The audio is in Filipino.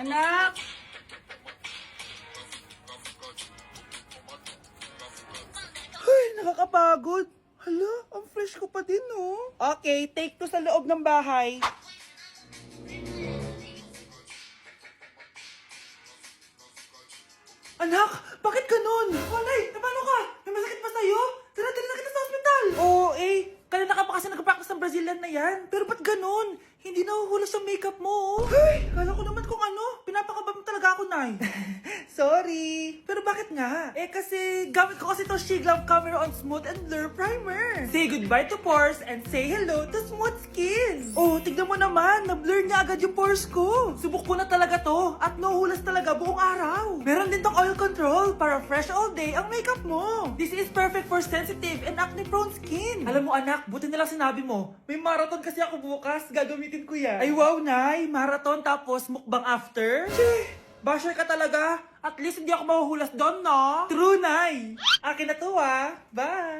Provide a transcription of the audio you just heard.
Anak! Ay, nakakapagod. Hala, ang fresh ko pa din, no? Okay, take 2 sa loob ng bahay. Anak, bakit ganun? Walay, paano ka? May masakit pa sa'yo? Tara, dali na kita sa ospital. Oo, kanina ka pa kasi nag-practice ng Brazilian na yan. Pero ba't ganun? Hindi nahuhulas yung makeup mo. Ay, kala ko naman kung ano. Pinapakaba mo talaga ako, Nay. Sorry. Pero bakit nga? Kasi gamit ko kasi itong Shiglam Camera on Smooth and Blur Primer. Say goodbye to pores and say hello to smooth skin. Oh, tignan mo naman. Na-blur niya agad yung pores ko. Subok ko na talaga to. At nahuhulas talaga buong araw. Meron din tong oil control para fresh all day ang makeup mo. This is perfect for sensitive and acne-prone skin. Alam mo anak, buti na lang sinabi mo. May marathon kasi ako bukas. Gagamitin ko yan. Ay wow, Nay. Marathon tapos mukbang after? Cheh! Basher ka talaga. At least hindi ako mahuhulas doon, no? True, Nay. Akin na to, ah. Bye.